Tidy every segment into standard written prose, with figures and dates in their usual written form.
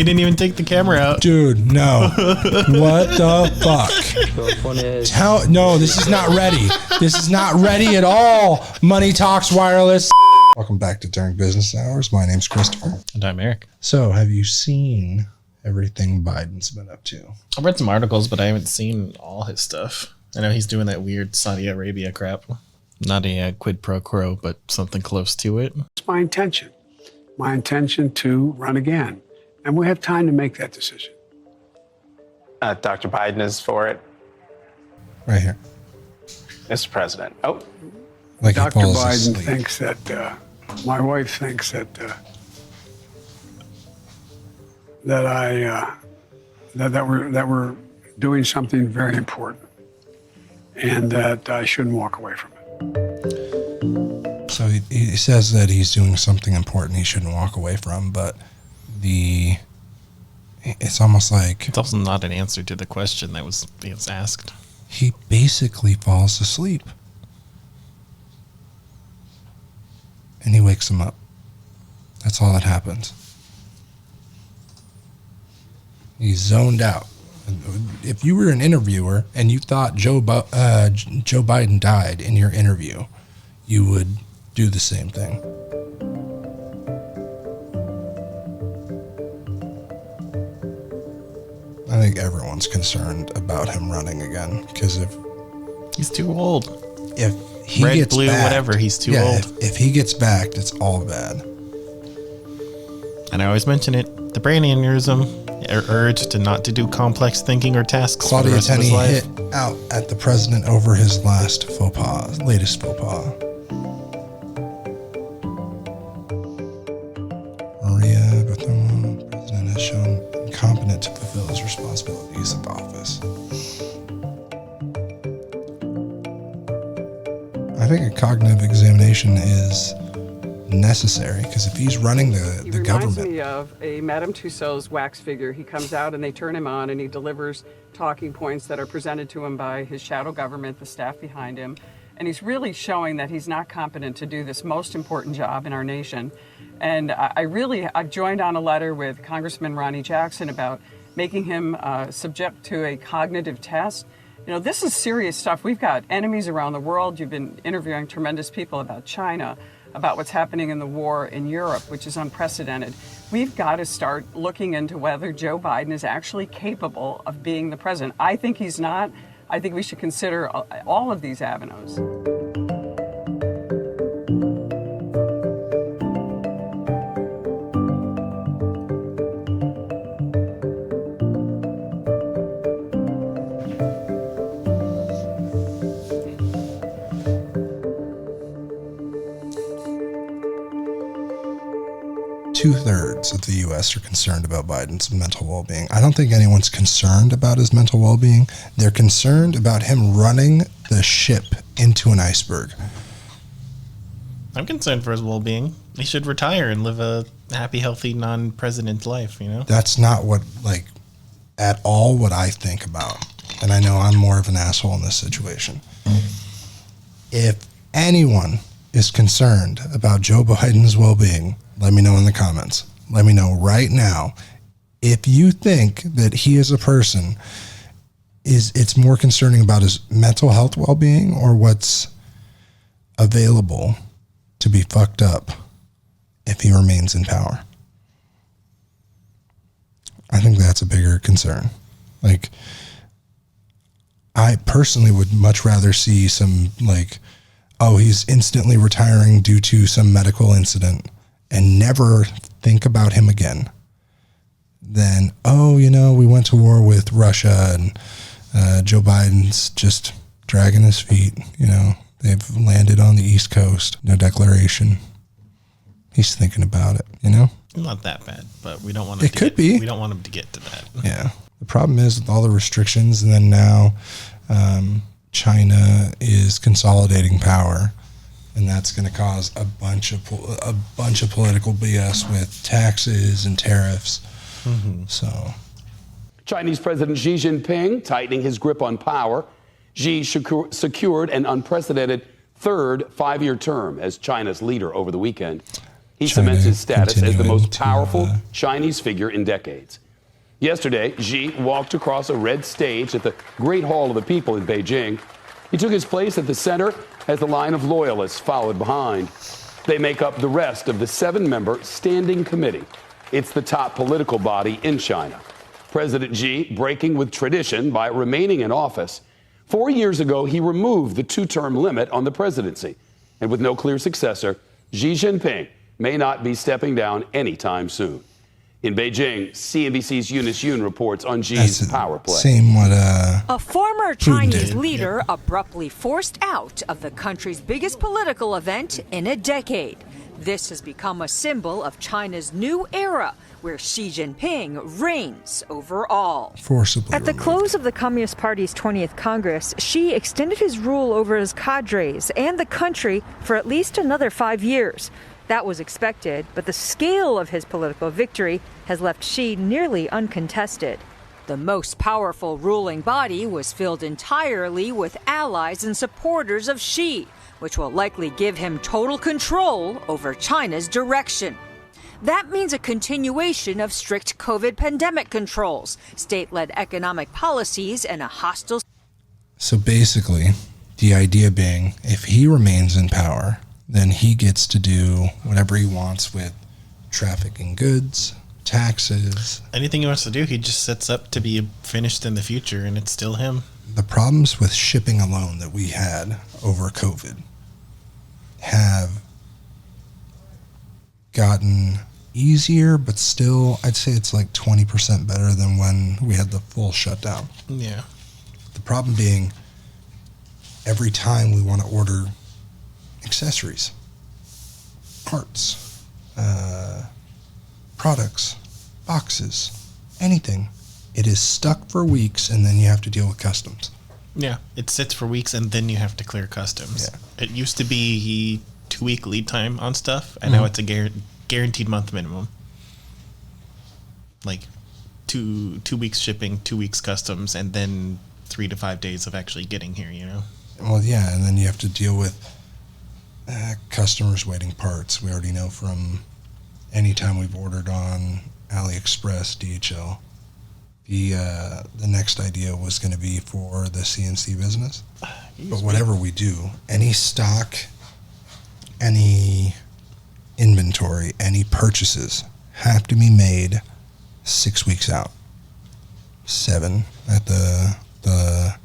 He didn't even take the camera out. Dude, no. What the fuck? No, this is not ready. This is not ready at all. Money Talks Wireless. Welcome back to During Business Hours. My name's Christopher. And I'm Eric. So, have you seen everything Biden's been up to? I've read some articles, but I haven't seen all his stuff. I know he's doing that weird Saudi Arabia crap. Not a quid pro quo, but something close to it. It's my intention to run again. And we have time to make that decision. Dr. Biden is for it. Right here. Mr. President. Oh. Like Dr. Biden thinks that, my wife thinks that we're doing something very important and that I shouldn't walk away from it. So he says that he's doing something important he shouldn't walk away from, but it's almost like... It's also not an answer to the question that was asked. He basically falls asleep. And he wakes him up. That's all that happens. He's zoned out. If you were an interviewer and you thought Joe Biden died in your interview, you would do the same thing. I think everyone's concerned about him running again because if he's too old, if he red, gets blue, backed, whatever, he's too old. If he gets backed, it's all bad. And I always mention it: the brain aneurysm, urge to not to do complex thinking or tasks for the Claudia rest of his Tenney life. hit out at the president over his latest faux pas. Maria Bethune, the president has shown incompetent to fulfill his responsibilities of office. I think a cognitive examination is necessary because if he's running the government. He reminds me of a Madame Tussauds wax figure. He comes out and they turn him on and he delivers talking points that are presented to him by his shadow government, the staff behind him. And he's really showing that he's not competent to do this most important job in our nation. And I've joined on a letter with Congressman Ronnie Jackson about making him subject to a cognitive test. You know, this is serious stuff. We've got enemies around the world. You've been interviewing tremendous people about China, about what's happening in the war in Europe, which is unprecedented. We've got to start looking into whether Joe Biden is actually capable of being the president. I think he's not. I think we should consider all of these avenues. Two-thirds of the U.S. are concerned about Biden's mental well-being. I don't think anyone's concerned about his mental well-being. They're concerned about him running the ship into an iceberg. I'm concerned for his well-being. He should retire and live a happy, healthy, non-president life, you know? That's not at all what I think about. And I know I'm more of an asshole in this situation. If anyone is concerned about Joe Biden's well-being, let me know in the comments. Let me know right now if you think that he as a person it's more concerning about his mental health well-being or what's available to be fucked up if he remains in power. I think that's a bigger concern. Like, I personally would much rather see some he's instantly retiring due to some medical incident and never think about him again, then, we went to war with Russia and Joe Biden's just dragging his feet. They've landed on the East Coast. No declaration. He's thinking about it, Not that bad, but we don't want him It could be. We don't want him to get to that. Yeah. The problem is with all the restrictions, and then now China is consolidating power. And that's going to cause a bunch of political BS with taxes and tariffs. Mm-hmm. So, Chinese President Xi Jinping tightening his grip on power. Xi secured an unprecedented third 5-year term as China's leader over the weekend. He China cements his status as the continuing most to, powerful Chinese figure in decades. Yesterday, Xi walked across a red stage at the Great Hall of the People in Beijing. He took his place at the center as the line of loyalists followed behind. They make up the rest of the 7-member Standing Committee. It's the top political body in China. President Xi breaking with tradition by remaining in office. 4 years ago, he removed the 2-term limit on the presidency. And with no clear successor, Xi Jinping may not be stepping down anytime soon. In Beijing, CNBC's Eunice Yoon reports on Xi's power play. Same what a former Chinese did, leader abruptly forced out of the country's biggest political event in a decade. This has become a symbol of China's new era, where Xi Jinping reigns over all. forcibly At the removed. close of the Communist Party's 20th Congress, Xi extended his rule over his cadres and the country for at least another 5 years. That was expected, but the scale of his political victory has left Xi nearly uncontested. The most powerful ruling body was filled entirely with allies and supporters of Xi, which will likely give him total control over China's direction. That means a continuation of strict COVID pandemic controls, state-led economic policies, and a hostile... So basically, the idea being, if he remains in power, then he gets to do whatever he wants with trafficking goods, taxes. Anything he wants to do, he just sets up to be finished in the future, and it's still him. The problems with shipping alone that we had over COVID have gotten easier, but still, I'd say it's like 20% better than when we had the full shutdown. Yeah. The problem being, every time we want to order accessories, parts, products, boxes, anything, it is stuck for weeks, and then you have to deal with customs. Yeah, it sits for weeks, and then you have to clear customs. Yeah. It used to be 2-week lead time on stuff, and now it's a guaranteed month minimum. Like 2 weeks shipping, 2 weeks customs, and then 3 to 5 days of actually getting here, you know? Well, yeah, and then you have to deal with customers waiting parts. We already know from any time we've ordered on AliExpress, DHL, the next idea was going to be for the CNC business. But whatever we do, any stock, any inventory, any purchases have to be made 6 weeks out. 7 at the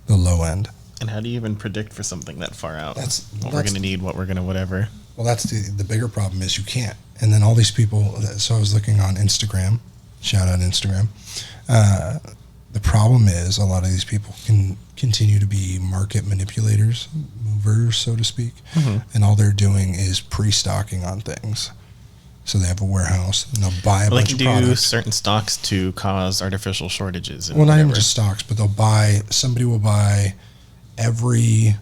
low end. And how do you even predict for something that far out? What we're that's- going to need, what we're going to whatever. Well, that's the bigger problem is you can't. And then all these people, so I was looking on Instagram, shout out Instagram. The problem is a lot of these people can continue to be market manipulators, movers, so to speak. And all they're doing is pre-stocking on things. So they have a warehouse and they'll buy a Well, they bunch can of do products. certain stocks to cause artificial shortages. And Well, not even whatever. just stocks, but somebody will buy every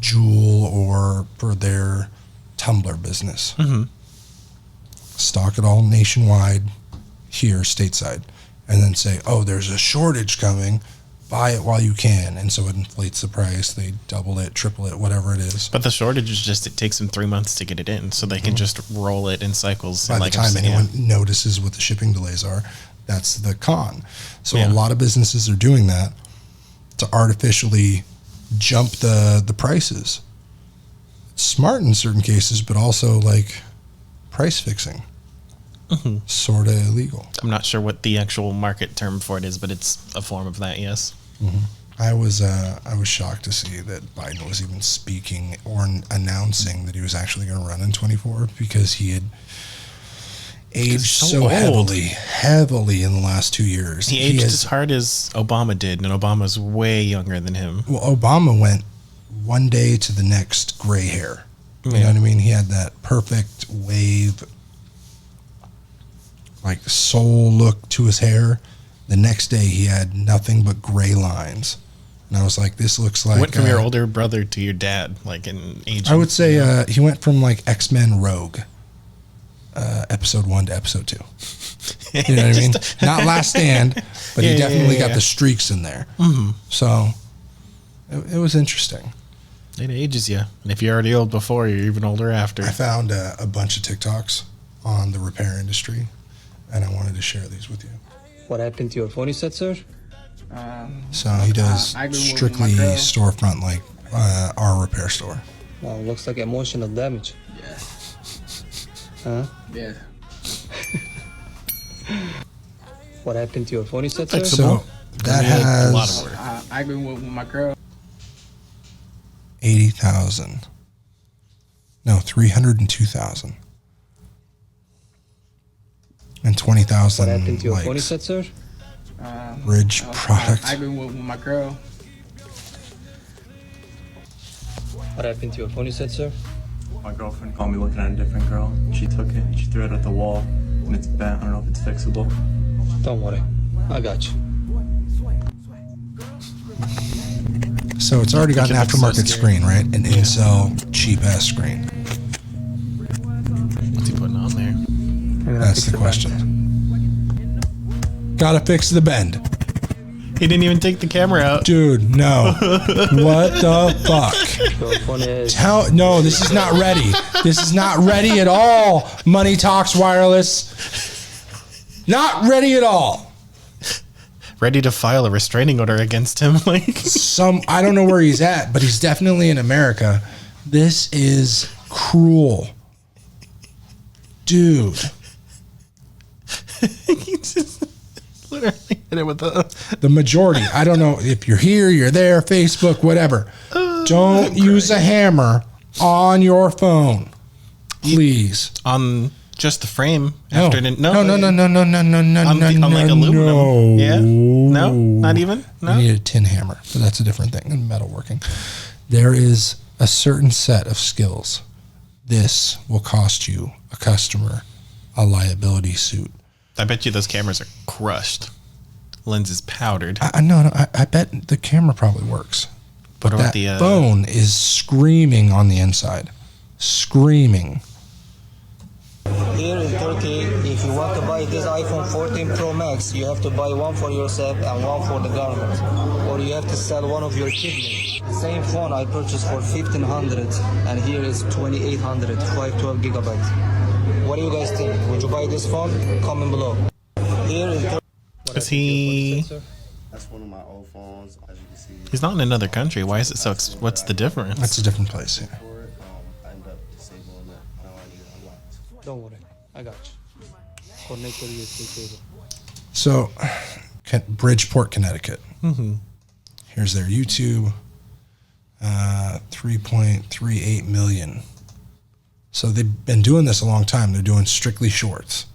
jewel or for their tumbler business. Stock it all nationwide here, stateside, and then say, oh, there's a shortage coming, buy it while you can. And so it inflates the price. They double it, triple it, whatever it is. But the shortage is just, it takes them 3 months to get it in, so they can just roll it in cycles. By and the like time I'm anyone saying, notices what the shipping delays are, that's the con. So Yeah. a lot of businesses are doing that to artificially jump the prices. It's smart in certain cases, but also like price fixing. Sort of illegal. I'm not sure what the actual market term for it is, but it's a form of that, yes. I was shocked to see that Biden was even speaking or announcing that he was actually going to run in 24 because he had aged so so old. heavily in the last 2 years. He aged has- as hard as Obama did, and Obama's way younger than him. Well, Obama went one day to the next gray hair. You know what I mean? He had that perfect wave, like soul look to his hair. The next day, he had nothing but gray lines. And I was like, this looks like... Went from your older brother to your dad, like in age. I would say he went from like X-Men Rogue, episode 1 to episode 2. You know what I mean? Not Last Stand, but he definitely got the streaks in there. So it was interesting. It ages you. And if you're already old before, you're even older after. I found a bunch of TikToks on the repair industry, and I wanted to share these with you. What happened to your phone, you said, sir? So he does I agree with strictly my girl. storefront, like our repair store. Well, looks like emotional damage. Yeah. Huh? Yeah. What happened to your phone, you said, sir? So that a lot has of work. I agree with my girl. 80,000. No, 302,000. And 20,000 What happened to your phone, you likes. said, sir? Bridge product. I agree with my girl. What happened to your phone, you said, sir? My girlfriend caught me looking at a different girl. She took it and she threw it at the wall, and it's bent. I don't know if it's fixable. Don't worry. I got you. So it's already got an That looks so aftermarket scary. screen, right? An Incel cheap ass screen. What's he putting on there? That's the question. Gotta fix the bend. He didn't even take the camera out. Dude, no. What the fuck? Your phone is... No, this is not ready. This is not ready at all. Money Talks Wireless. Not ready at all. Ready to file a restraining order against him. Like I don't know where he's at, but he's definitely in America. This is cruel. Dude. he just literally hit it with The majority. I don't know if you're here, you're there, Facebook, whatever. Don't use a hammer on your phone. Please. on just the frame. No. After No, like aluminum. no. Yeah? No? Not even? No? You need a tin hammer, but that's a different thing than metalworking. There is a certain set of skills. This will cost you, a customer, a liability suit. I bet you those cameras are crushed. Lenses powdered. I bet the camera probably works. But What about that the, phone is screaming on the inside. Screaming. Here in Turkey, if you want to buy this iPhone 14 Pro Max, you have to buy one for yourself and one for the government. Or you have to sell one of your kidneys. Same phone I purchased for 1,500 and here is 2,800, 512 gigabytes. What do you guys think? Would you buy this phone? Comment below. Here in Turkey. Is he... That's one of my old phones, as you can see. He's not in another country. Why is it so... What's the difference? That's a different place, yeah. I ended up disabling it. Now I need it unlocked. Don't worry, I got you. Connect your USB cable. So, Bridgeport, Connecticut. Mm-hmm. Here's their YouTube. 3.38 million. So they've been doing this a long time. They're doing strictly shorts.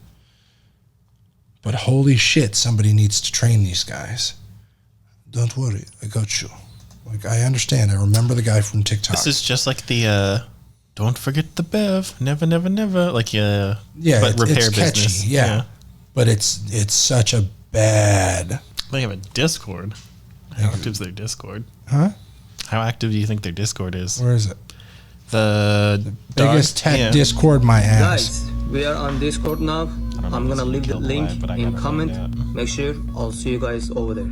But holy shit, somebody needs to train these guys. Don't worry, I got you. Like, I understand. I remember the guy from TikTok. This is just like the... don't forget the Bev. Never, never, never. Like, yeah, but repair it's catchy, business. yeah. But it's such a bad... They have a Discord. How active is their Discord? Huh? How active do you think their Discord is? Where is it? The biggest tech Discord, my ass. Guys, we are on Discord now. I'm gonna leave the link in comment. Make sure I'll see you guys over there.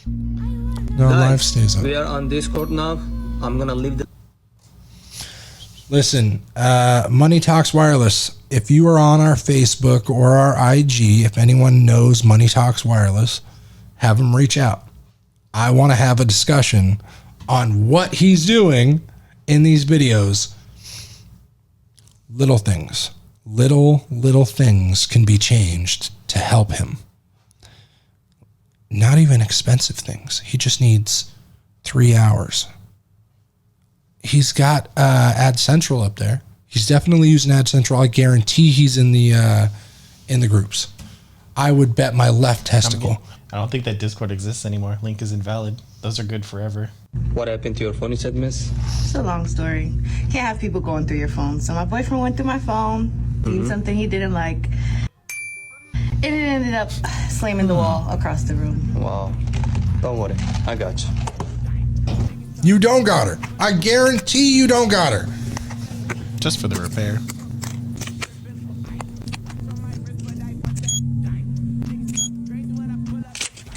No, live stays up. We are on Discord now. I'm gonna leave the... Listen, Money Talks Wireless. If you are on our Facebook or our IG, if anyone knows Money Talks Wireless, have them reach out. I want to have a discussion on what he's doing in these videos. Little things. Little things can be changed to help him. Not even expensive things. He just needs 3 hours. He's got Ad Central up there. He's definitely using Ad Central. I guarantee he's in the groups. I would bet my left testicle. I don't think that Discord exists anymore. Link is invalid. Those are good forever. What happened to your phone, you said, miss? It's a long story. Can't have people going through your phone. So my boyfriend went through my phone, did something he didn't like, and it ended up slamming the wall across the room. Wow. Don't worry, I got you. You don't got her. I guarantee you don't got her. Just for the repair.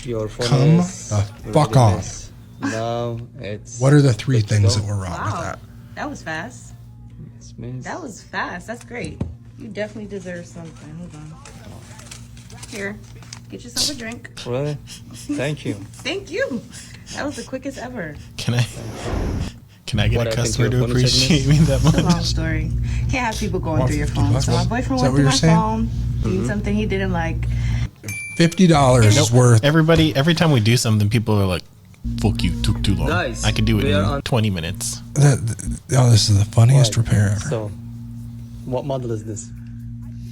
Your phone Come is the fuck on. Now it's. What are the 3 things that were wrong with Wow, that? that was fast. Yes, miss. That was fast. That's great. You definitely deserve something. Hold on. Here, get yourself a drink. Really? Thank you. Thank you. That was the quickest ever. Can I get What a happened to customer your to phone appreciate me that It's a long much? story. Can't have people going through your 150 phone. So my bucks? boyfriend Is that went what through you're my saying? phone, doing something he didn't like. $50 is worth. Everybody, every time we do something, people are like, "Fuck you, took too long." Guys, I could do it we are in on- 20 minutes. This is the funniest Right. repair ever. So, what model is this?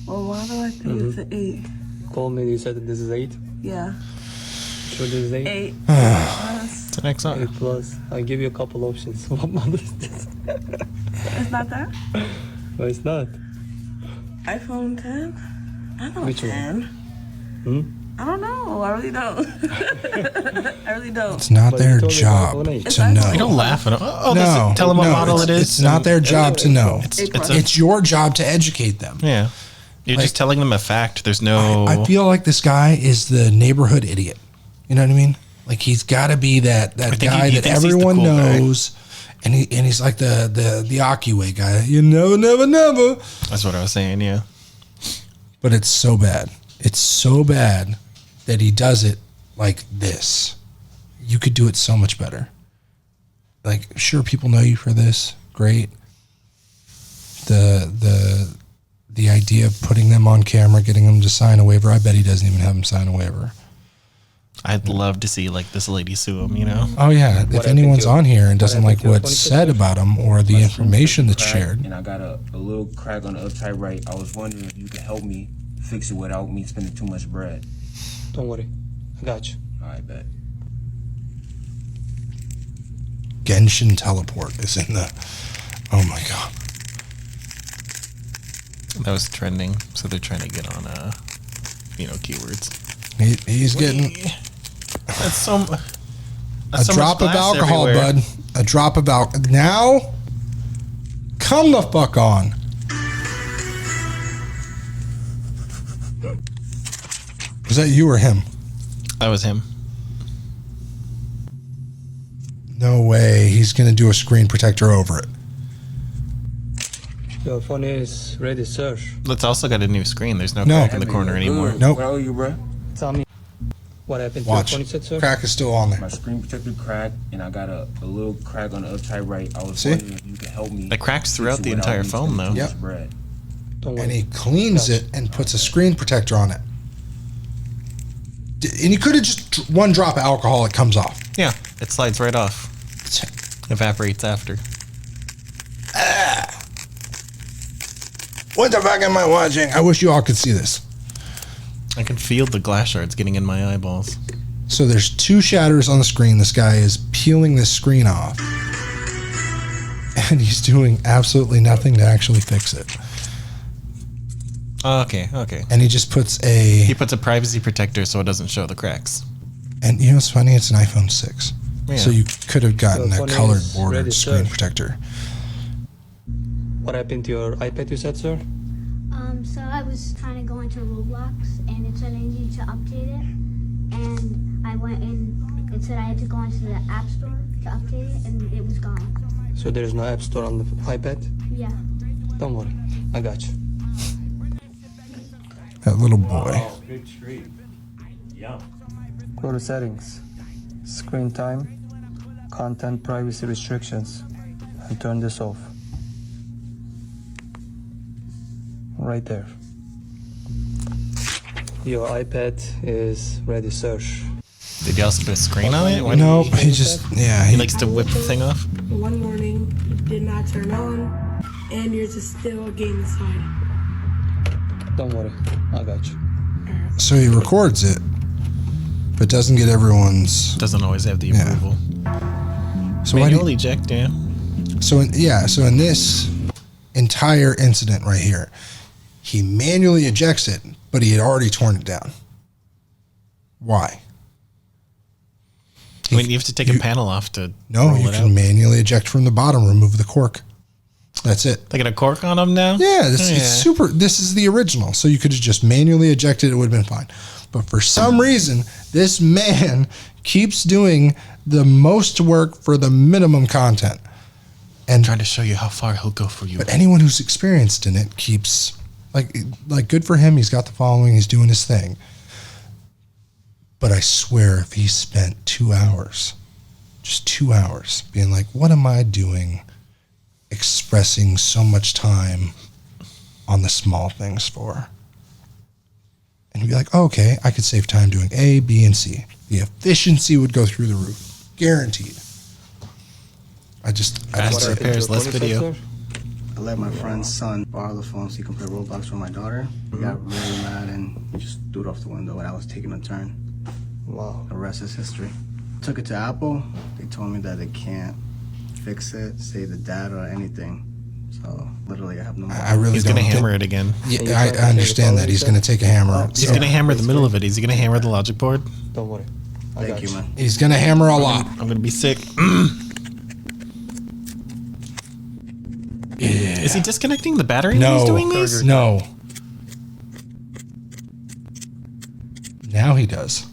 Well, why do I think it's an 8? Call me. You said that this is 8. Yeah. Sure, this is 8. 8. It's an XR. 8 plus. I'll give you a couple options. What model is this? It's not that? No, it's not. iPhone 10? I know Which one? 10. I don't know. I really don't. I really don't. It's not But you their told me job about iPhone 8. to know. You don't laugh at it. Oh, No, tell them what no, model it is. It's not their job to know. It's It's your job to educate them. Yeah. You're just telling them a fact. There's no. I feel like this guy is the neighborhood idiot. You know what I mean? Like he's got to be that think guy he that thinks he's the everyone cool guy. knows, and he's like the Akiway guy. You never. That's what I was saying. Yeah. But it's so bad. It's so bad that he does it like this. You could do it so much better. Like, sure, people know you for this. Great. The idea of putting them on camera, getting them to sign a waiver. I bet he doesn't even have them sign a waiver. I'd love to see like this lady sue him. You know. Oh yeah. If anyone's on here and doesn't like happened to what's your said about him or the information that's Crack, shared, and I got a little crack on the upside right. I was wondering if you could help me fix it without me spending too much bread. Don't worry. I got you. All right, bet. Genshin teleport is in the. Oh my god. That was trending, so they're trying to get on keywords. He's getting That's so. a That's so drop much of glass alcohol, everywhere. bud. A drop of alcohol. Now, come the fuck on. Was that you or him? That was him. No way. He's going to do a screen protector over it. Your phone is ready, sir. It's also got a new screen. There's no No. crack in the corner anymore. Nope. Where are you, bro? Tell me what happened Watch. to your phone, you said, sir? Crack is still on there. My screen protector cracked, and I got a little crack on the upside right. I was See? wondering if you could help me. It cracks throughout fix the it without entire me phone, spending though. too Yep. much bread. Don't worry. And he cleans it and puts a screen protector on it. And you could have just one drop of alcohol, it comes off. Yeah, it slides right off. Evaporates after. What the fuck am I watching? I wish you all could see this. I can feel the glass shards getting in my eyeballs. So there's 2 shatters on the screen. This guy is peeling this screen off. And he's doing absolutely nothing to actually fix it. Okay. And he just puts He puts a privacy protector so it doesn't show the cracks. and you know what's funny? It's an iPhone 6. Yeah. So you could have gotten Your a phone colored is bordered ready, screen sir. protector. What happened to your iPad, you said, sir? So I was trying to go into Roblox and it said I needed to update it. And I went in, it said I had to go into the App Store to update it and it was gone. So there's no app store on the iPad? Yeah. Don't worry. I got you. That little boy. Good treat. Yeah. Go to settings, screen time, content privacy restrictions, and turn this off. Right there. Your iPad is ready, sir. Did you also put a screen on it? No, he just, yeah. He likes to whip the thing off. One morning, it did not turn on, and yours is still a game inside. Don't worry. I got you. So he records it, but doesn't get everyone's. Doesn't always have the approval. So why do Manual eject, yeah. So in this entire incident right here, he manually ejects it, but he had already torn it down. Why? I mean, you have to take a panel off to No, roll you it can out. manually eject from the bottom, remove the cork. That's it. They got a cork on them now? Yeah, it's super. This is the original. So you could have just manually ejected. It would have been fine. But for some reason, this man keeps doing the most work for the minimum content. And trying to show you how far he'll go for you. But anyone who's experienced in it keeps, like good for him. He's got the following. He's doing his thing. But I swear if he spent 2 hours, just 2 hours, being like, what am I doing? Expressing so much time on the small things for. And you'd be like, oh, okay, I could save time doing A, B, and C. The efficiency would go through the roof. Guaranteed. Faster repairs, less video. I let my friend's son borrow the phone so he can play Roblox with my daughter. He got really mad and he just threw it off the window when I was taking a turn. Wow. The rest is history. Took it to Apple. They told me that they can't fix it, save the data or anything. So literally I have no more. He's going to hammer it again. Yeah, I understand that. He's going to take a hammer. He's going to hammer the middle of it. He's going to hammer the logic board. Don't worry. Thank you, man. He's going to hammer a lot. I'm going to be sick. Yeah. Is he disconnecting the battery when he's doing these? No. Now he does.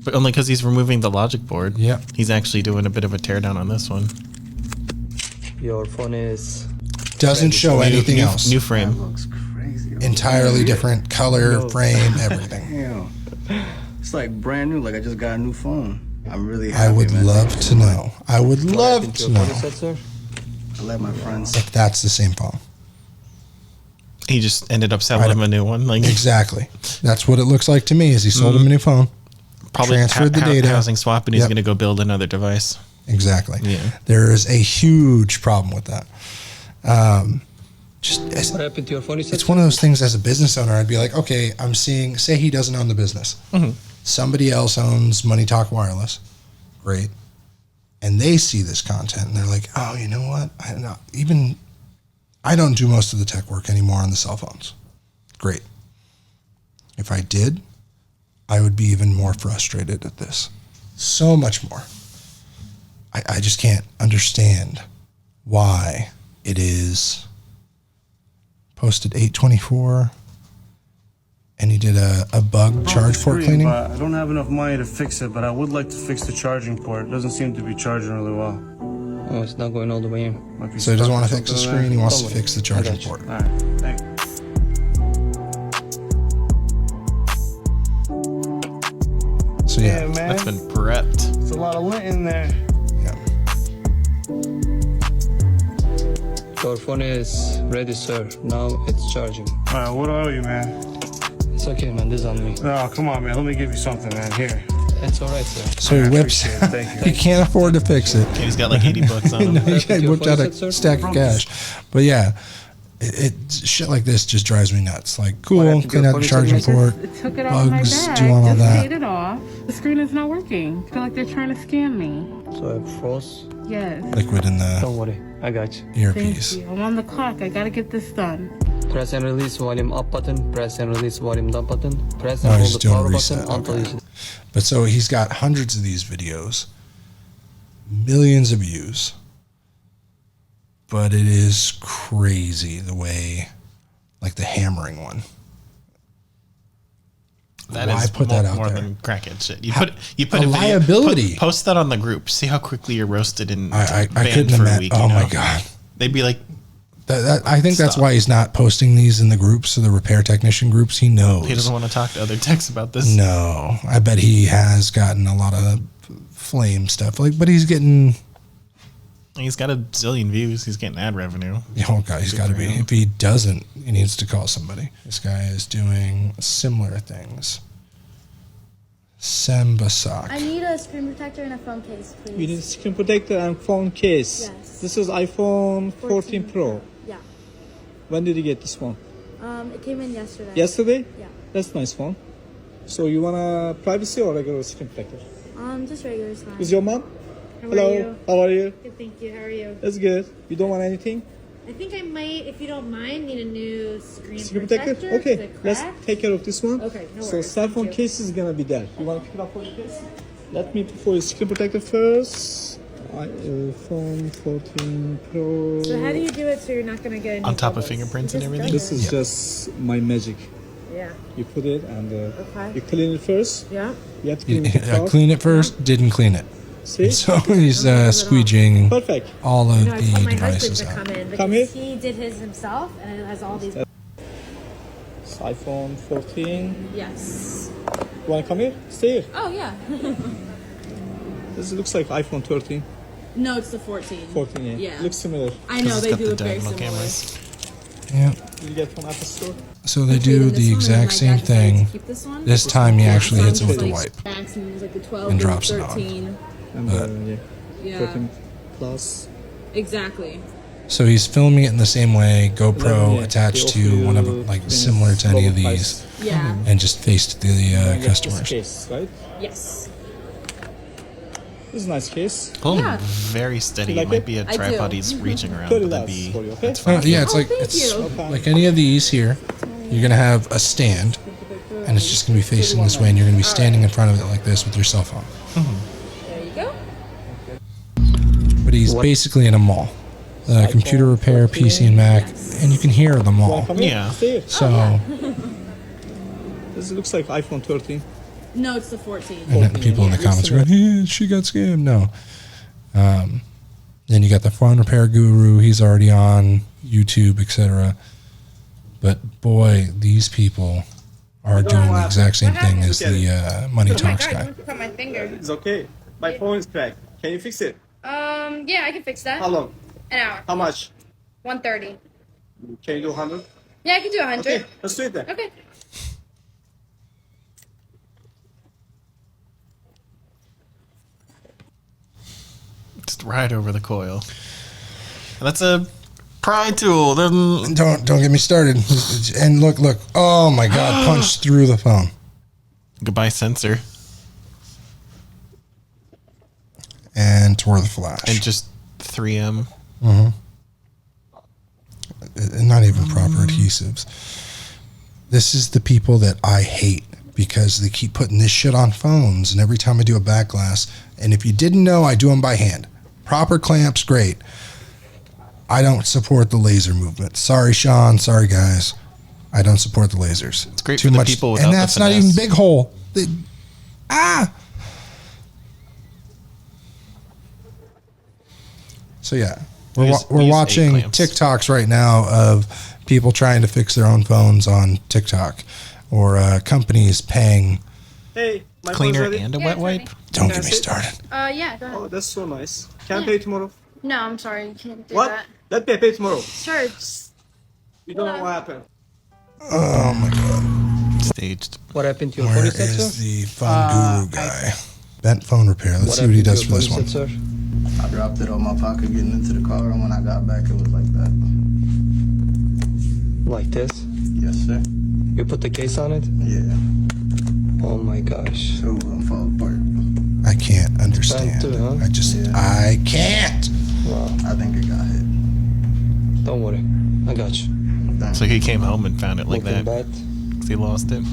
But only because he's removing the logic board. Yeah. He's actually doing a bit of a teardown on this one. Your phone is... Doesn't show anything else. New frame. That looks crazy. Entirely different color, frame, everything. Damn. It's like brand new, like I just got a new phone. I'm really I happy, would man. love to know. I would love to know I let my friends... if that's the same phone. He just ended up selling him a new one. Like Exactly. That's what it looks like to me. Is he sold him a new phone? Probably transferred the data. Housing swap, and he's going to go build another device. Exactly. Yeah. There is a huge problem with that. What happened to your phone? It's one of those things as a business owner, I'd be like, okay, I'm seeing, say he doesn't own the business. Mm-hmm. Somebody else owns Money Talk Wireless. Great. And they see this content and they're like, oh, you know what? I don't do most of the tech work anymore on the cell phones. Great. If I did, I would be even more frustrated at this. So much more. I just can't understand why it is posted 8/24 and he did a bug charge port cleaning. I don't have enough money to fix it, but I would like to fix the charging port. It doesn't seem to be charging really well. Oh, it's not going all the way in. So he doesn't want to fix the screen, he wants to fix the charging port. All right, thank you. So yeah, man. That's been prepped. It's a lot of lint in there. Your phone is ready, sir. Now it's charging. All right, what are you, man? It's okay, man. This is on me. Oh, come on, man. Let me give you something, man. Here. It's all right, sir. So he whips. Thank you. He can't afford to fix it. He's got like 80 bucks on him. No, he whipped out a stack of cash. But yeah, it shit like this just drives me nuts. Like, cool, clean out the charging port, Took it off my bugs, bag, do all of just that. paid it off. The screen is not working. I feel like they're trying to scam me. So it froze? Yes. Liquid in the Don't worry. I got you. earpiece. Thank you. I'm on the clock. I gotta get this done. Press and release volume up button. Press and release volume down button. Press Oh, and he's hold the doing a power reset. button until Okay. you... But so he's got hundreds of these videos, millions of views. But it is crazy the way, like the hammering one. That Why is put more, that out more there? than crackhead shit. You How- put a a video, liability. Post that on the group. See how quickly you're roasted and I banned couldn't for a imagine. week. Oh you know? my god. They'd be like, I think that's Stop. why he's not posting these in the groups or the repair technician groups. He knows. he doesn't want to talk to other techs about this. No, I bet he has gotten a lot of flame stuff. But he's getting. He's got a zillion views. He's getting ad revenue. Oh god, he's got to be. If he doesn't, he needs to call somebody. This guy is doing similar things. Sembasak. I need a screen protector and a phone case, please. We need a screen protector and phone case. Yes. This is iPhone 14 Pro. Yeah. When did you get this phone? It came in yesterday. Yesterday? Yeah. That's a nice phone. So you want a privacy or regular screen protector? Just regular is fine. Is your mom? How Hello. are you? How are you? Good, thank you. How are you? That's good. You don't want anything? I think I might, if you don't mind, need a new screen Screen protector. protector? Okay, 'cause it let's cracked. take care of this one. Okay, no So worries. cell phone Thank you. case is gonna be there. You want to pick it up for the case? Let me put for your screen protector first. iPhone 14 Pro. So how do you do it so you're not going to get any On top of bubbles? fingerprints It and just everything? does This is just my magic. Yeah. You put it and Okay. you clean it first. Yeah. You have to clean it. I clean it first, didn't clean it. See? So he's squeegeeing Perfect. all of No, I told the my husband devices to out. come in Come because here. he did his himself and it has all these. It's iPhone 14. Yes. You want to come here? Stay here. Oh yeah. This looks like iPhone 13. No, it's the 14. 14, yeah. Yeah. Looks similar. I know, they do look very diagonal similar. cameras. Yeah. Did you get from Apple Store? So they Okay, do then this the one, exact my same dad decided to thing. keep this one. This time he actually hits it with the Like, wipe maximum was like the 12 and or drops it on. 13. And But- yeah. Yeah. 13 Plus. Exactly. So he's filming it in the same way, GoPro Yeah, attached they to offer one of you like things similar to any of lower these, price. Yeah. and just faced the Yes, this customers. case, right? Yes. This is a nice case. Oh, Yeah. very steady. You like it might it? be a I tripod do. he's reaching around. 30 But that'd lakhs be, for you, okay? that's fine. Yeah, it's Oh, like thank it's you. like any of these here. You're gonna have a stand, and it's just gonna be facing this way, and you're gonna be standing in front of it like this with your cell phone. There you go. But he's basically in a mall, computer repair, PC and Mac, and you can hear the mall. Come here. Yeah. Stay here. So, This looks like iPhone 13. No, it's the 14. and then people in the comments are going, "Hey, she got scammed." No. Then you got the phone repair guru. He's already on YouTube, etc. But boy, these people are doing the exact same thing as the Money Talks guy. Cut my finger. It's okay. My phone is cracked. Can you fix it? Yeah, I can fix that. How long? An hour. How much? 130. Can you do 100? Yeah, I can do 100. Okay, let's do it then. Okay. Just right over the coil. And that's a pry tool. Doesn't Don't get me started. And look. Oh my God! Punched through the phone. goodbye sensor. And tore the flash. And just 3M. Not even proper adhesives. This is the people that I hate because they keep putting this shit on phones, and every time I do a back glass, and if you didn't know, I do them by hand. Proper clamps, great. I don't support the laser movement. Sorry, Sean. Sorry, guys. I don't support the lasers. It's great for the people without and the that's not even finesse. big hole. So yeah, we're use watching A-clamps. TikToks right now of people trying to fix their own phones on TikTok, or companies paying. Hey, my Cleaner phone's ready. and a wet wipe. Don't get That's me it? started. Yeah, go ahead. Oh, that's so nice. Can I pay tomorrow? No, I'm sorry. You can't do What? that. Let me pay tomorrow. Sure. Just, You don't know what happened. Oh my God. Staged. What happened to your Where body is sensor? the phone guru guy? Bent phone repair. Let's see what he does for this one. Sensor? I dropped it on my pocket getting into the car, and when I got back, it was like that. Like this? Yes, sir. You put the case on it? Yeah. Oh my gosh. So I'm fall apart. I can't understand. Too, huh? I can't. Wow. I think it got hit. Don't worry. I got you. So he came home and found it like Looking that. bad. 'Cause he lost it.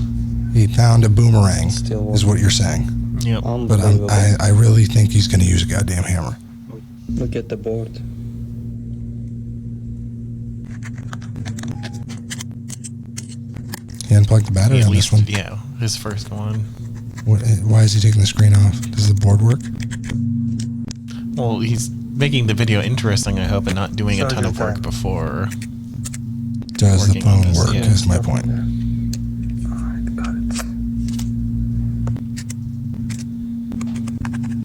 He found a boomerang, Still is what you're saying. Yep. But I really think he's going to use a goddamn hammer. Look at the board. He unplugged the battery At on least, this one. yeah, his first one. Why is he taking the screen off? Does the board work? Well, he's making the video interesting, I hope, and not doing a ton of work before. Does the working on phone this, work? yeah. Is my point.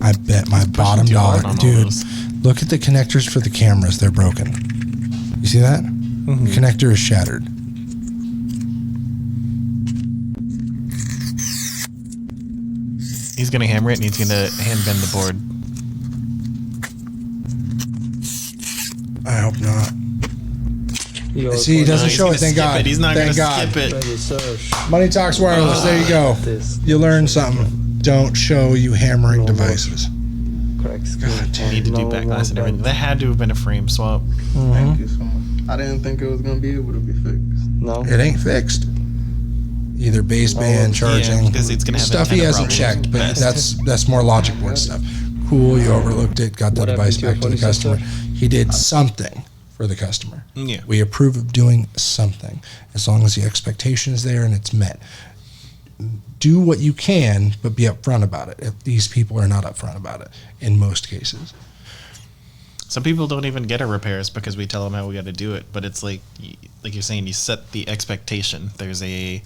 I bet my bottom too dollar, hard on all dude. those. Look at the connectors for the cameras; they're broken. You see that? Mm-hmm. The connector is shattered. He's gonna hammer it and he's gonna hand bend the board. I hope not. Your See, he phone- doesn't he's show gonna it. Thank skip God. it. He's not Thank gonna God. skip it. Ready, sir. Money Talks Wireless. There you go. This. You learned something. Don't show you hammering devices. Correct screen. You need to do back glass and everything. That had to have been a frame swap. Thank you so much. I didn't think it was gonna be able to be fixed. No. It ain't fixed. Either baseband, charging, because it's gonna have stuff he antenna hasn't problems. checked, but that's more logic board stuff. Cool, you overlooked it, got the What device happened back to to your the phone, customer. sister? He did something for the customer. Yeah. We approve of doing something as long as the expectation is there and it's met. Do what you can, but be upfront about it. If these people are not upfront about it in most cases. Some people don't even get our repairs because we tell them how we got to do it. But it's like you're saying, you set the expectation. There's you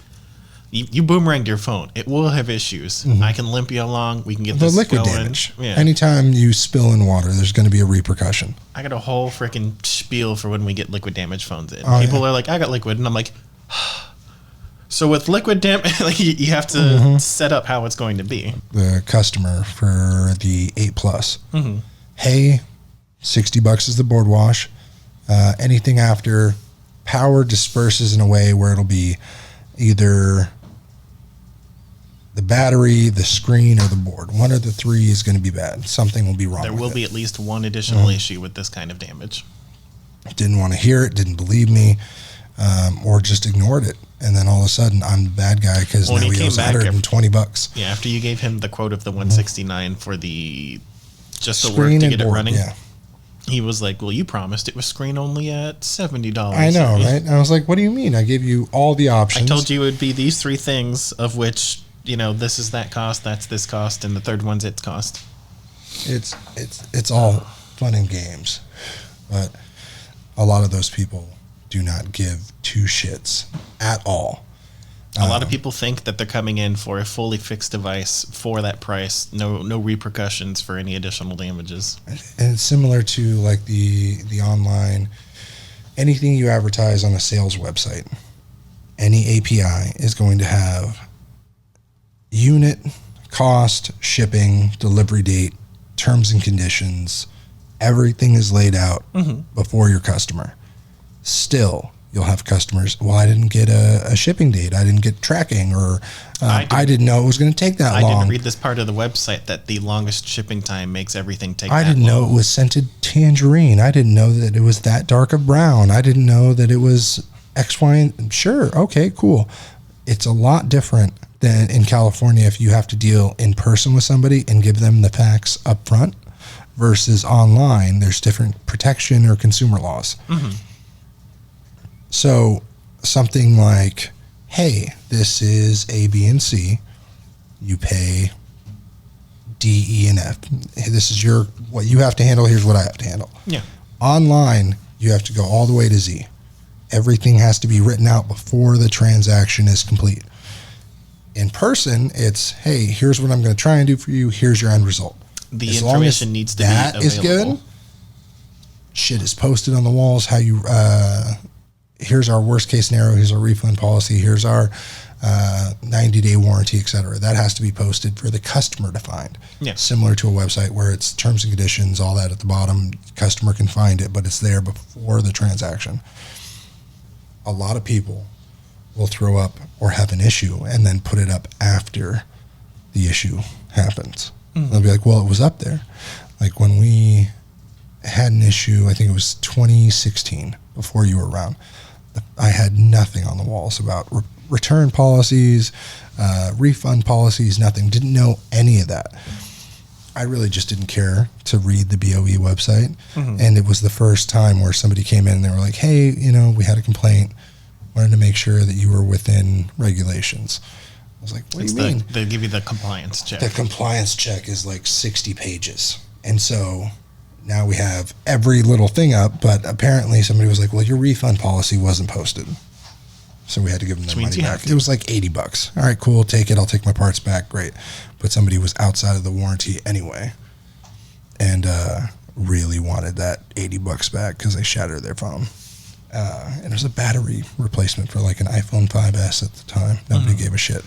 boomeranged your phone. It will have issues. Mhm. I can limp you along. We can get The this liquid going. damage. Yeah. Anytime you spill in water, there's going to be a repercussion. I got a whole freaking spiel for when we get liquid damage phones in. Oh, People yeah. are like, I got liquid. And I'm like, so with liquid damage, like you have to set up how it's going to be. The customer for the 8 Plus. Mhm. Hey, $60 is the board wash. Anything after, power disperses in a way where it'll be either the battery, the screen, or the board. One of the three is going to be bad. Something will be wrong. There with will it. be at least one additional issue with this kind of damage. Didn't want to hear it, didn't believe me, or just ignored it. And then all of a sudden, I'm the bad guy because Well, now he he came owes back $120. Yeah, after you gave him the quote of the 169 for the just the work Screen to and get it board, running, yeah. he was like, "Well, you promised it was screen only at $70." I know, right? And I was like, what do you mean? I gave you all the options. I told you it would be these three things, of which this is that cost, that's this cost, and the third one's its cost. It's all fun and games, but a lot of those people do not give two shits at all. A lot of people think that they're coming in for a fully fixed device for that price, no repercussions for any additional damages. And it's similar to like the online, anything you advertise on a sales website, any API is going to have unit, cost, shipping, delivery date, terms and conditions. Everything is laid out before your customer. Still, you'll have customers, well, I didn't get a shipping date. I didn't get tracking, or I didn't know it was going to take that long. I didn't read this part of the website that the longest shipping time makes everything take I that didn't long. know it was scented tangerine. I didn't know that it was that dark of brown. I didn't know that it was X, Y, and sure. Okay, cool. It's a lot different than in California if you have to deal in person with somebody and give them the facts up front versus online. There's different protection or consumer laws. So something like, hey, this is A, B, and C. You pay D, E, and F. This is what you have to handle. Here's what I have to handle. Yeah. Online, you have to go all the way to Z. Everything has to be written out before the transaction is complete. In person, it's, hey, here's what I'm going to try and do for you. Here's your end result. The As long information as needs to that be is available. good. Shit is posted on the walls. How you here's our worst case scenario. Here's our refund policy. Here's our 90-day warranty, etc. That has to be posted for the customer to find. Yeah. Similar to a website where it's terms and conditions, all that at the bottom. Customer can find it, but it's there before the transaction. A lot of people will throw up or have an issue and then put it up after the issue happens. They'll be like, well, it was up there. Like when we had an issue, I think it was 2016, before you were around, I had nothing on the walls about return policies, refund policies, nothing. Didn't know any of that. I really just didn't care to read the BOE website. And it was the first time where somebody came in and they were like, hey, we had a complaint. Wanted to make sure that you were within regulations. I was like, what do you mean? They give you the compliance check. The compliance check is like 60 pages. And so now we have every little thing up, but apparently somebody was like, well, your refund policy wasn't posted. So we had to give them their money back. It was like $80. All right, cool. Take it. I'll take my parts back. Great. But somebody was outside of the warranty anyway and really wanted that $80 back because they shattered their phone. And it was a battery replacement for like an iPhone 5S at the time. Nobody gave a shit.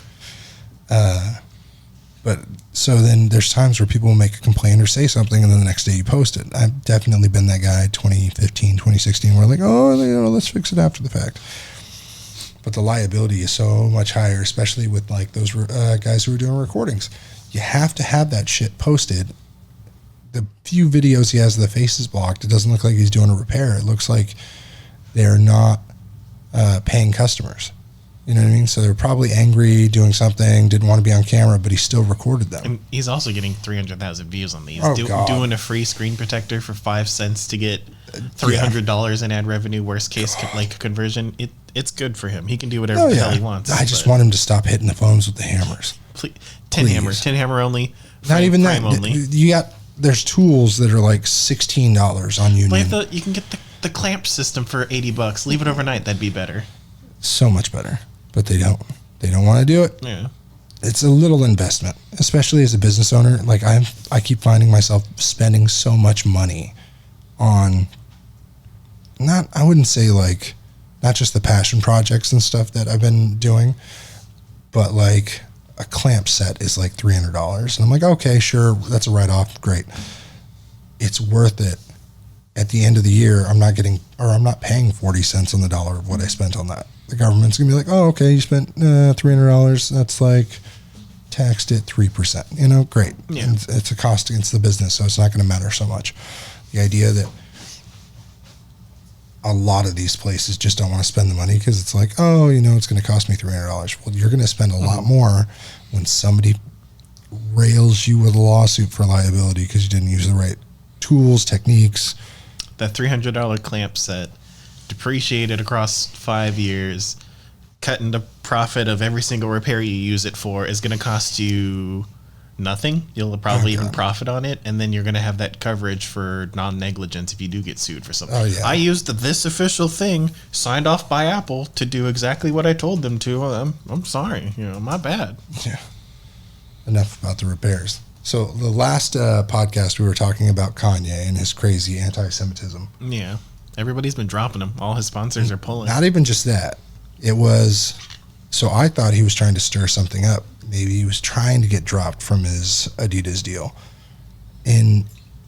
But so then there's times where people will make a complaint or say something and then the next day you post it. I've definitely been that guy 2015, 2016 where like, oh, let's fix it after the fact. But the liability is so much higher, especially with like those guys who are doing recordings. You have to have that shit posted. The few videos he has, the face is blocked. It doesn't look like he's doing a repair. It looks like they're not paying customers. You know what I mean? So they're probably angry, doing something, didn't want to be on camera, but he still recorded them. And he's also getting 300,000 views on these. Oh, God. Doing a free screen protector for 5 cents to get $300 in ad revenue, worst case like conversion. It's good for him. He can do whatever the hell he wants. I just want him to stop hitting the phones with the hammers. Please. 10 hammer only. Not even that. Only. There's tools that are like $16 on Union. But you can get the clamp system for $80. Leave it overnight. That'd be better. So much better. But they don't. They don't want to do it. Yeah. It's a little investment, especially as a business owner. Like I keep finding myself spending so much money on I wouldn't say like not just the passion projects and stuff that I've been doing, but like a clamp set is like $300. And I'm like, okay, sure, that's a write-off. Great. It's worth it. At the end of the year, I'm not paying 40 cents on the dollar of what I spent on that. The government's gonna be like, oh, okay, you spent $300. That's like taxed at 3%. You know, great. Yeah. And it's a cost against the business, so it's not going to matter so much. The idea that a lot of these places just don't want to spend the money because it's like, oh, you know, it's going to cost me $300. Well, you're going to spend a lot more when somebody rails you with a lawsuit for liability because you didn't use the right tools, techniques. That $300 clamp set depreciated across 5 years, cutting the profit of every single repair you use it for is going to cost you nothing. You'll probably even profit on it, and then you're going to have that coverage for non-negligence if you do get sued for something. Oh, yeah. I used this official thing signed off by Apple to do exactly what I told them to. I'm sorry, my bad. Yeah. Enough about the repairs. So the last podcast we were talking about Kanye and his crazy anti-Semitism. Yeah. Everybody's been dropping him. All his sponsors are pulling. Not even just that. It was, so I thought he was trying to stir something up. Maybe he was trying to get dropped from his Adidas deal. And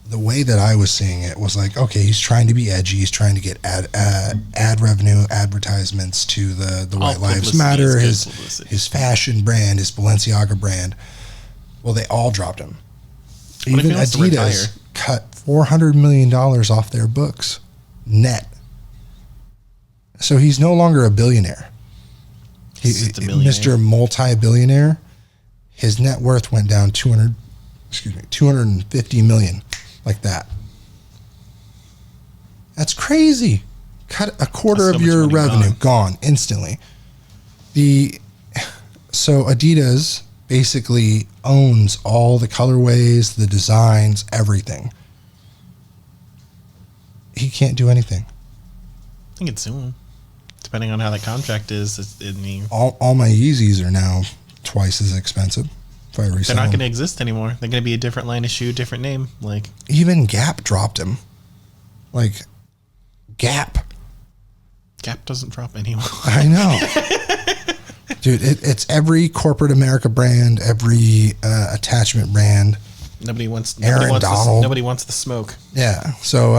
the way that I was seeing it was like, okay, he's trying to be edgy. He's trying to get ad revenue, advertisements to the White Lives Matter, his fashion brand, his Balenciaga brand. Well, they all dropped him. What Even Adidas cut $400 million off their books net. So he's no longer a billionaire. Mr. Multi-billionaire, his net worth went down 250 million, like that. That's crazy. Cut a quarter of your revenue, gone instantly. So Adidas basically owns all the colorways, the designs, everything. He can't do anything. I think it's soon. Depending on how that contract is, all my Yeezys are now twice as expensive. If I resell they're not them. going to exist anymore. They're going to be a different line of shoe, different name. Like even Gap dropped him. Like Gap doesn't drop anymore. I know, dude. It's every corporate America brand, every attachment brand. Nobody wants the smoke. Yeah. So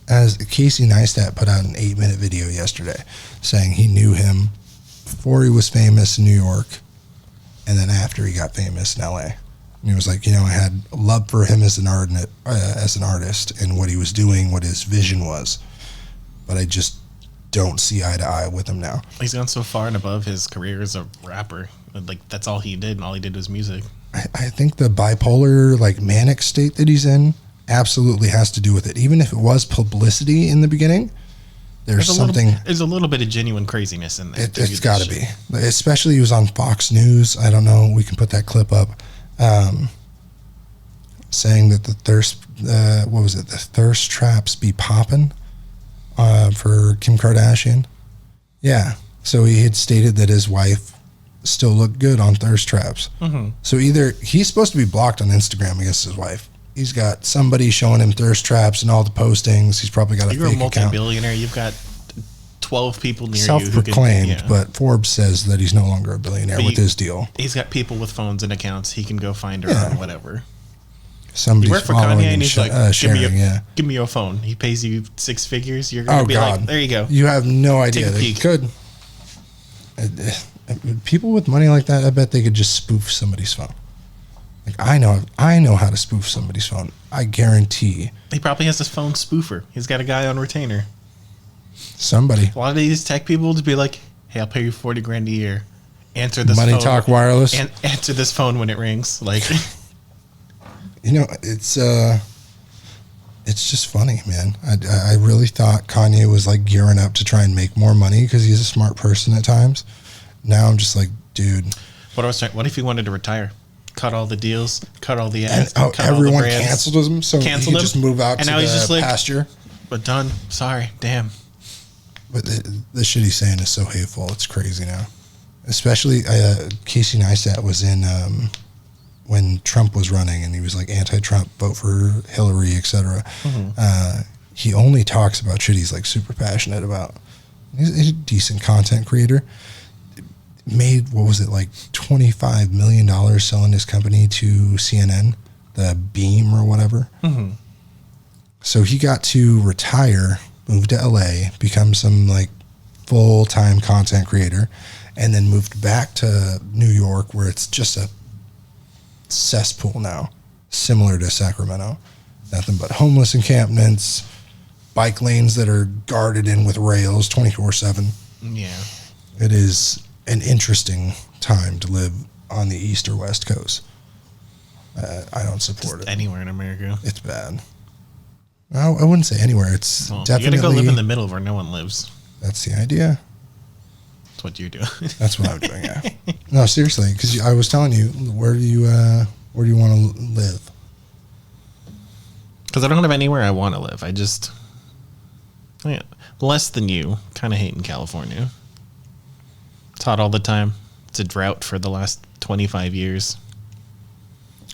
as Casey Neistat put out an 8-minute video yesterday saying he knew him before he was famous in New York and then after he got famous in LA. And he was like, I had love for him as an artist and what he was doing, what his vision was. But I just don't see eye to eye with him now. He's gone so far and above his career as a rapper. Like that's all he did, and all he did was music. I think the bipolar, like manic state that he's in absolutely has to do with it. Even if it was publicity in the beginning, there's a little bit of genuine craziness in there. It's got to be. Especially he was on Fox News. I don't know. We can put that clip up. Saying that the thirst traps be popping for Kim Kardashian. Yeah. So he had stated that his wife still looked good on thirst traps. Mm-hmm. So either he's supposed to be blocked on Instagram against his wife. He's got somebody showing him thirst traps and all the postings. He's probably got a fake account. You're a multi-billionaire. You've got 12 people near you. Self-proclaimed, but Forbes says that he's no longer a billionaire with his deal. He's got people with phones and accounts. He can go find her on whatever. Somebody's you work for following Kanye and he's like, sharing, give me your phone. He pays you 6 figures. You're going to be like, there you go. You have no idea. Take a They peek. could. People with money like that, I bet they could just spoof somebody's phone. Like I know how to spoof somebody's phone. I guarantee. He probably has this phone spoofer. He's got a guy on retainer. Somebody. A lot of these tech people would be like, hey, I'll pay you $40,000 a year. Answer this Money phone. Talk Wireless. And answer this phone when it rings. Like, It's just funny, man. I really thought Kanye was like gearing up to try and make more money because he's a smart person at times. Now I'm just like, dude. What if he wanted to retire? Cut all the deals, cut all the ads, And cut all everyone the brands, canceled him, so he could just move out and to now he's just the like, pasture. But done. Sorry, damn. But the shit he's saying is so hateful. It's crazy now. Especially Casey Neistat was in when Trump was running, and he was like anti-Trump, vote for Hillary, etc. He only talks about shit he's like super passionate about. He's a decent content creator. Made, what was it, like $25 million selling his company to CNN, the Beam or whatever. So he got to retire, move to LA, become some like full-time content creator, and then moved back to New York, where it's just a cesspool now, similar to Sacramento. Nothing but homeless encampments, bike lanes that are guarded in with rails 24/7. Yeah. It is an interesting time to live on the East or West Coast. I don't support it. Anywhere in America. It's bad. No, I wouldn't say anywhere. It's definitely. You gotta go live in the middle where no one lives. That's the idea. That's what you're doing. That's what I'm doing. Yeah. No, seriously, because I was telling you, where do you want to live? Because I don't have anywhere I want to live. I just, less than you, kind of hating California. It's hot all the time. It's a drought for the last 25 years.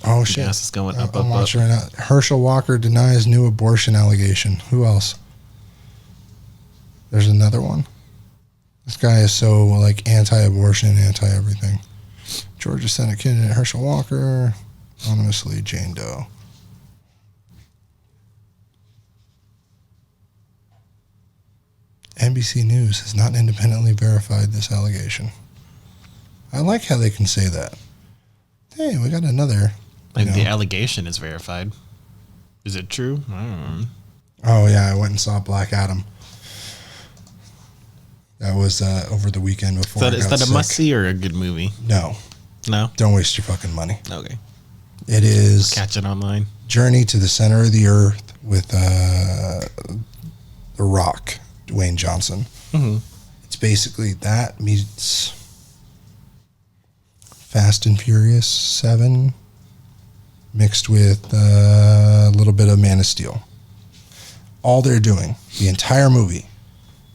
Oh, The shit. gas is going up, I'm up, watching up. right now. Herschel Walker denies new abortion allegation. Who else? There's another one. This guy is so like anti-abortion, anti-everything. Georgia Senate candidate Herschel Walker, anonymously Jane Doe. NBC News has not independently verified this allegation. I like how they can say that. Hey, we got another. Like the allegation is verified. Is it true? I don't know. Oh, yeah, I went and saw Black Adam. That was over the weekend before. Is that a must-see or a good movie? No. No? Don't waste your fucking money. Okay. It is Catch it online. Journey to the Center of the Earth with The Rock, Dwayne Johnson. It's basically that meets Fast and Furious 7 mixed with a little bit of Man of Steel. All they're doing, the entire movie,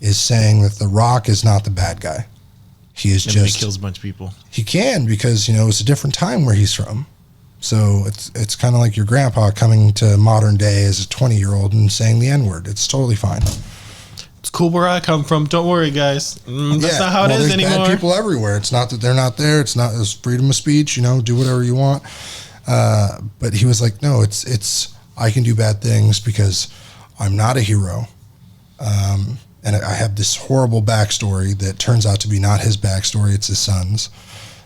is saying that The Rock is not the bad guy. He is And he just kills a bunch of people. He can because it's a different time where he's from. So it's kind of like your grandpa coming to modern day as a 20-year-old and saying the N-word. It's totally fine. It's cool where I come from. Don't worry, guys. That's not how it is there's anymore. Bad people everywhere. It's not that they're not there. It's not. It's freedom of speech. Do whatever you want. But he was like, no, it's I can do bad things because I'm not a hero. And I have this horrible backstory that turns out to be not his backstory. It's his son's.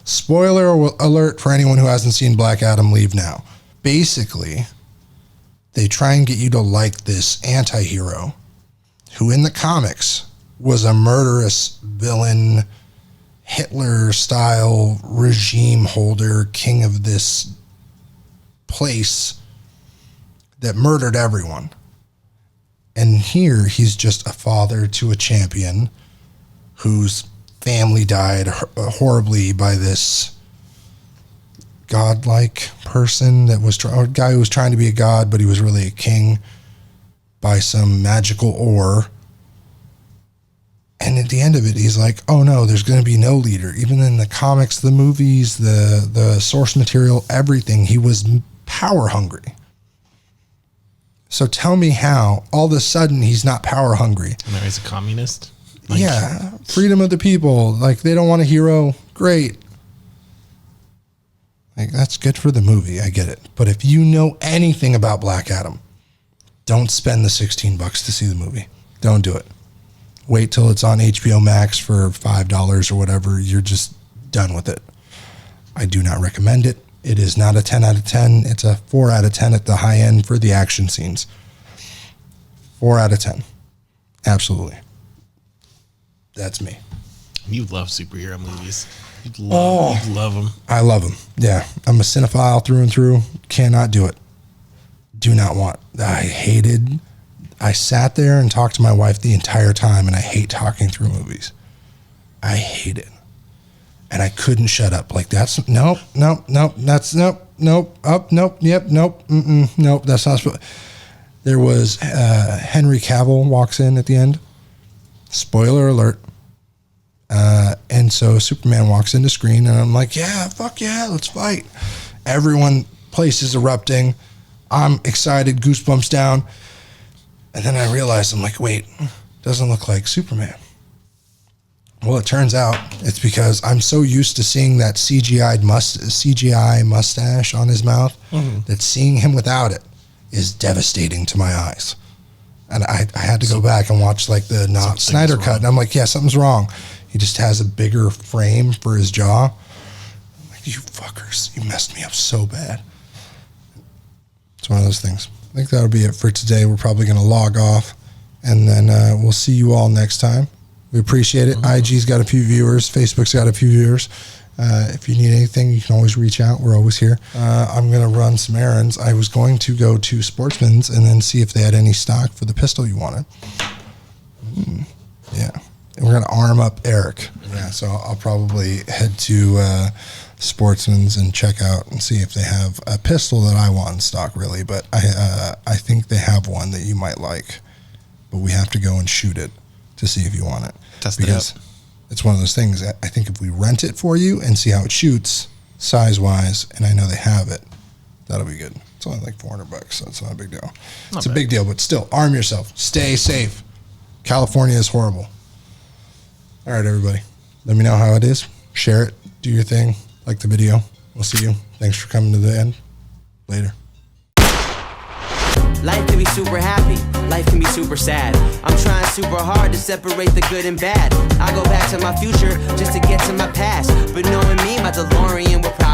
Spoiler alert for anyone who hasn't seen Black Adam, leave now. Basically, they try and get you to like this anti-hero who in the comics was a murderous villain, Hitler-style regime holder, king of this place that murdered everyone. And here he's just a father to a champion whose family died horribly by this godlike person that was a guy who was trying to be a god, but he was really a king by some magical ore. And at the end of it, he's like, oh no, there's going to be no leader. Even in the comics, the movies, the source material, everything, he was power hungry. So tell me how all of a sudden he's not power hungry. And he's a communist? Yeah, freedom of the people. Like, they don't want a hero. Great. Like, that's good for the movie. I get it. But if you know anything about Black Adam, don't spend the $16 to see the movie. Don't do it. Wait till it's on HBO Max for $5 or whatever. You're just done with it. I do not recommend it. It is not a 10 out of 10. It's a 4 out of 10 at the high end for the action scenes. 4 out of 10. Absolutely. That's me. You love superhero movies. You love them. I love them. Yeah. I'm a cinephile through and through. Cannot do it. Do not want. I sat there and talked to my wife the entire time, and I hate talking through movies. I hate it. And I couldn't shut up. Like, that's, nope, up, nope, yep, nope, nope, that's not supposed. There was, Henry Cavill walks in at the end. Spoiler alert. And so Superman walks into screen, and I'm like, yeah, fuck yeah, let's fight. Everyone, place is erupting. I'm excited, goosebumps down. And then I realized, I'm like, wait, doesn't look like Superman. Well, it turns out it's because I'm so used to seeing that CGI mustache on his mouth that seeing him without it is devastating to my eyes. And I had to go back and watch like the Snyder cut. And I'm like, yeah, something's wrong. He just has a bigger frame for his jaw. I'm like, you fuckers, you messed me up so bad. It's one of those things. I think that'll be it for today. We're probably going to log off, and then we'll see you all next time. We appreciate it. IG's got a few viewers. Facebook's got a few viewers. If you need anything, you can always reach out. We're always here. I'm going to run some errands. I was going to go to Sportsman's and then see if they had any stock for the pistol you wanted. Yeah. And we're going to arm up Eric. Yeah, so I'll probably head to Sportsman's and check out and see if they have a pistol that I want in stock, really. But I think they have one that you might like. But we have to go and shoot it to see if you want it. Test it out. It's one of those things that I think if we rent it for you and see how it shoots size-wise, and I know they have it, that'll be good. It's only like $400, so it's not a big deal. It's a big deal, but still, arm yourself. Stay safe. California is horrible. All right, everybody. Let me know how it is. Share it. Do your thing. Like the video. We'll see you. Thanks for coming to the end. Later. Life can be super happy, life can be super sad. I'm trying super hard to separate the good and bad. I go back to my future just to get to my past. But knowing me, my DeLorean will probably